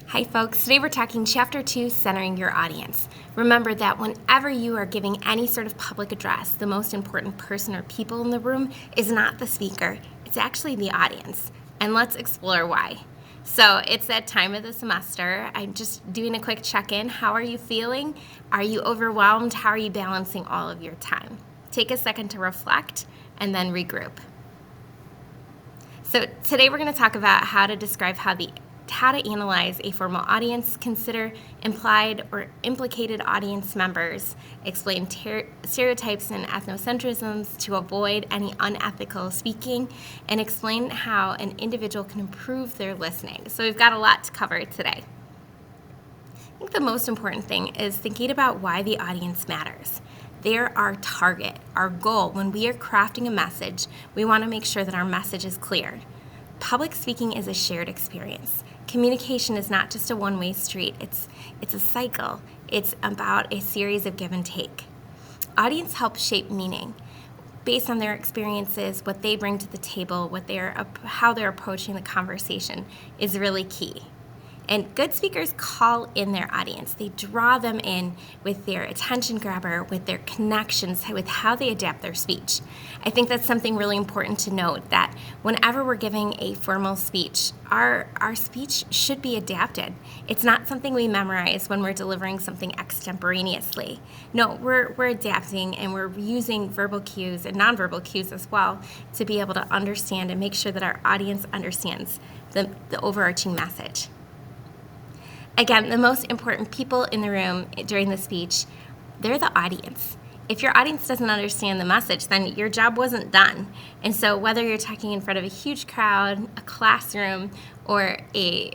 Hi folks, today we're talking Chapter 2, Centering Your Audience. Remember that whenever you are giving any sort of public address, the most important person or people in the room is not the speaker, it's actually the audience. And let's explore why. So it's that time of the semester. I'm just doing a quick check-in. How are you feeling? Are you overwhelmed? How are you balancing all of your time? Take a second to reflect and then regroup. So today we're going to talk about how to describe how to analyze a formal audience, consider implied or implicated audience members, explain stereotypes and ethnocentrisms to avoid any unethical speaking, and explain how an individual can improve their listening. So we've got a lot to cover today. I think the most important thing is thinking about why the audience matters. They're our target, our goal. When we are crafting a message, we want to make sure that our message is clear. Public speaking is a shared experience. Communication is not just a one-way street. It's a cycle. It's about a series of give and take. Audience helps shape meaning based on their experiences, what they bring to the table, how they're approaching the conversation is really key. And good speakers call in their audience. They draw them in with their attention grabber, with their connections, with how they adapt their speech. I think that's something really important to note, that whenever we're giving a formal speech, our speech should be adapted. It's not something we memorize when we're delivering something extemporaneously. No, we're adapting, and we're using verbal cues and nonverbal cues as well to be able to understand and make sure that our audience understands the overarching message. Again, the most important people in the room during the speech, they're the audience. If your audience doesn't understand the message, then your job wasn't done. And so whether you're talking in front of a huge crowd, a classroom, or a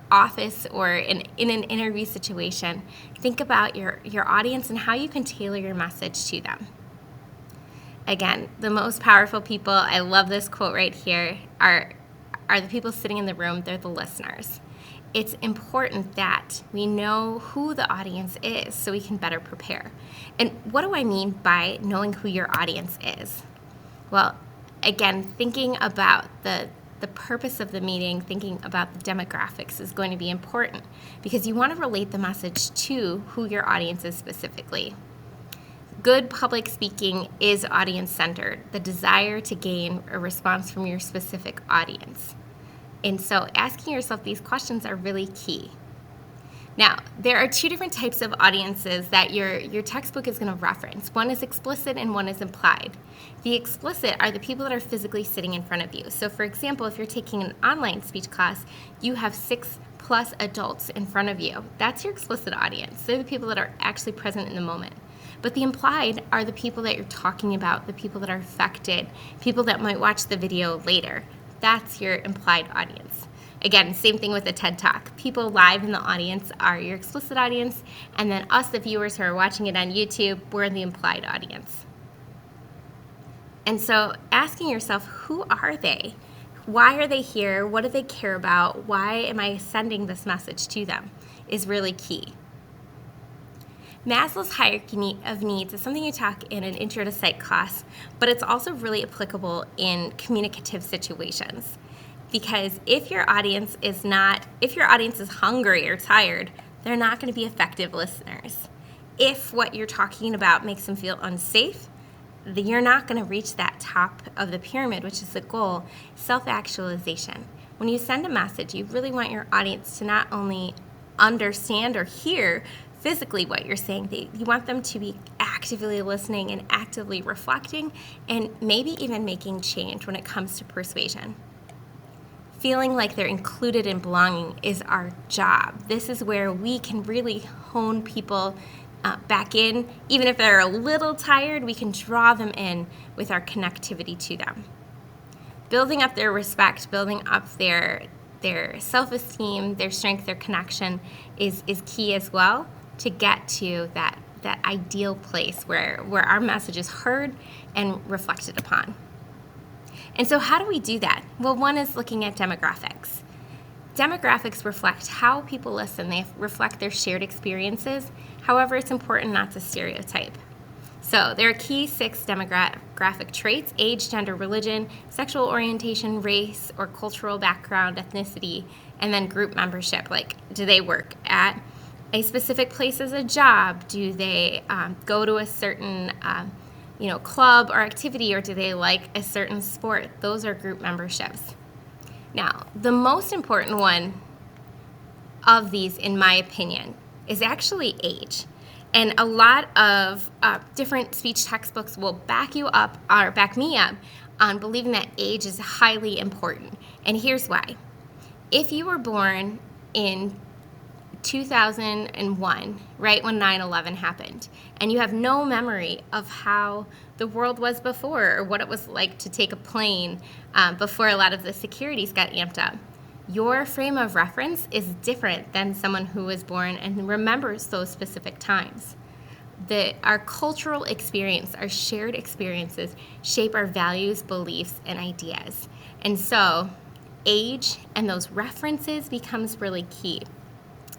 office, or in an interview situation, think about your audience and how you can tailor your message to them. Again, the most powerful people, I love this quote right here, are the people sitting in the room. They're the listeners. It's important that we know who the audience is so we can better prepare. And what do I mean by knowing who your audience is? Well, again, thinking about the purpose of the meeting, thinking about the demographics is going to be important because you want to relate the message to who your audience is specifically. Good public speaking is audience-centered, the desire to gain a response from your specific audience. And so asking yourself these questions are really key. Now, there are two different types of audiences that your textbook is going to reference. One is explicit and one is implied. The explicit are the people that are physically sitting in front of you. So for example, if you're taking an online speech class, you have 6+ adults in front of you. That's your explicit audience. They're the people that are actually present in the moment. But the implied are the people that you're talking about, the people that are affected, people that might watch the video later. That's your implied audience. Again, same thing with a TED Talk. People live in the audience are your explicit audience, and then us, the viewers who are watching it on YouTube, we're the implied audience. And so asking yourself, who are they? Why are they here? What do they care about? Why am I sending this message to them is really key. Maslow's hierarchy of needs is something you talk in an intro to psych class, but it's also really applicable in communicative situations. Because if your audience is hungry or tired, they're not going to be effective listeners. If what you're talking about makes them feel unsafe, you're not going to reach that top of the pyramid, which is the goal, self-actualization. When you send a message, you really want your audience to not only understand or hear physically what you're saying, you want them to be actively listening and actively reflecting and maybe even making change when it comes to persuasion. Feeling like they're included and belonging is our job. This is where we can really hone people back in. Even if they're a little tired, we can draw them in with our connectivity to them. Building up their respect, building up their self-esteem, their strength, their connection is key as well to get to that ideal place where our message is heard and reflected upon. And so how do we do that? Well, one is looking at demographics. Demographics reflect how people listen. They reflect their shared experiences. However, it's important not to stereotype. So there are key 6 demographic traits: age, gender, religion, sexual orientation, race or cultural background, ethnicity, and then group membership. Like, do they work at a specific place as a job? Do they go to a certain club or activity, or do they like a certain sport? Those are group memberships. Now, the most important one of these, in my opinion, is actually age. And a lot of different speech textbooks will back me up on believing that age is highly important. And here's why. If you were born in 2001, right when 9/11 happened, and you have no memory of how the world was before or what it was like to take a plane before a lot of the securities got amped up, your frame of reference is different than someone who was born and remembers those specific times. Our cultural experience, our shared experiences, shape our values, beliefs, and ideas. And so age and those references becomes really key.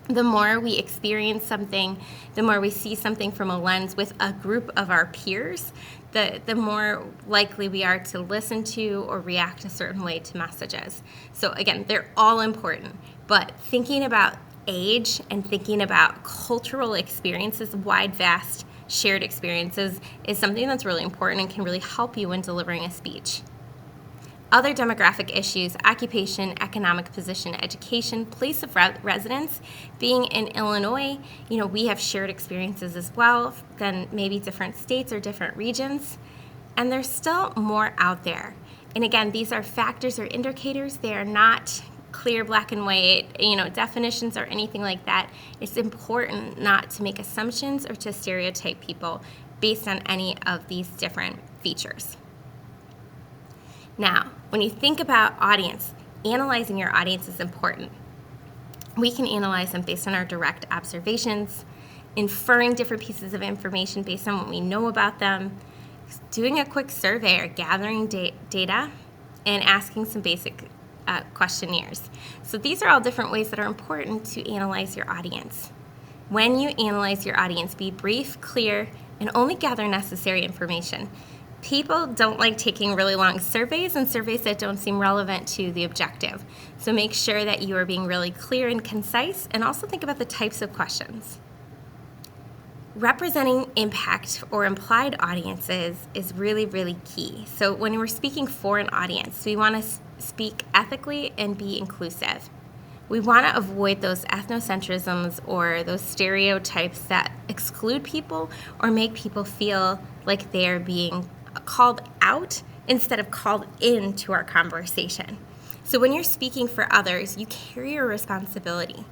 The more we experience something, the more we see something from a lens with a group of our peers, the more likely we are to listen to or react a certain way to messages. So again, they're all important, but thinking about age and thinking about cultural experiences, wide, vast, shared experiences, is something that's really important and can really help you when delivering a speech. Other demographic issues: occupation, economic position, education, place of residence. Being in Illinois, we have shared experiences as well than maybe different states or different regions. And there's still more out there. And again, these are factors or indicators. They are not clear, black and white, definitions or anything like that. It's important not to make assumptions or to stereotype people based on any of these different features. Now, when you think about audience, analyzing your audience is important. We can analyze them based on our direct observations, inferring different pieces of information based on what we know about them, doing a quick survey or gathering data, and asking some basic questionnaires. So these are all different ways that are important to analyze your audience. When you analyze your audience, be brief, clear, and only gather necessary information. People don't like taking really long surveys and surveys that don't seem relevant to the objective. So make sure that you are being really clear and concise, and also think about the types of questions. Representing impact or implied audiences is really, really key. So when we're speaking for an audience, we want to speak ethically and be inclusive. We want to avoid those ethnocentrisms or those stereotypes that exclude people or make people feel like they're being called out instead of called into our conversation. So when you're speaking for others, you carry a responsibility.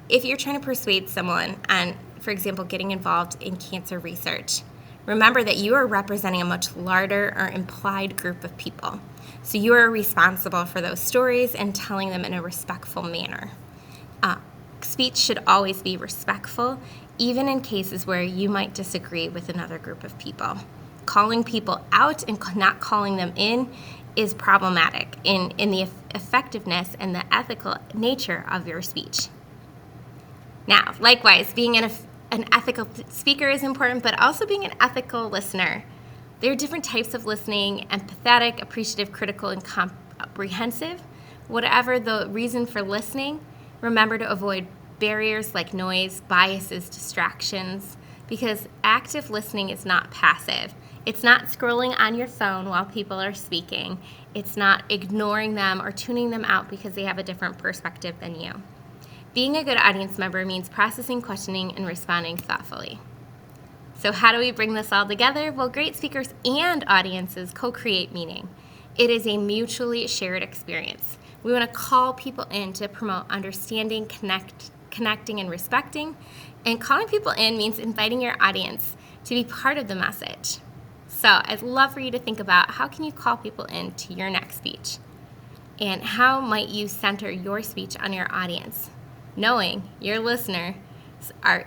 If you're trying to persuade someone on, for example, getting involved in cancer research, remember that you are representing a much larger or implied group of people. So you are responsible for those stories and telling them in a respectful manner. Speech should always be respectful, even in cases where you might disagree with another group of people. Calling people out and not calling them in is problematic in the effectiveness and the ethical nature of your speech. Now, likewise, being an ethical speaker is important, but also being an ethical listener. There are different types of listening: empathetic, appreciative, critical, and comprehensive. Whatever the reason for listening, remember to avoid barriers like noise, biases, distractions, because active listening is not passive. It's not scrolling on your phone while people are speaking. It's not ignoring them or tuning them out because they have a different perspective than you. Being a good audience member means processing, questioning, and responding thoughtfully. So how do we bring this all together? Well, great speakers and audiences co-create meaning. It is a mutually shared experience. We want to call people in to promote understanding, connecting, and respecting. And calling people in means inviting your audience to be part of the message. So I'd love for you to think about, how can you call people in to your next speech? And how might you center your speech on your audience? Knowing your listener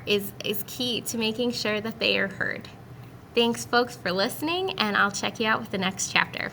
is key to making sure that they are heard. Thanks, folks, for listening, and I'll check you out with the next chapter.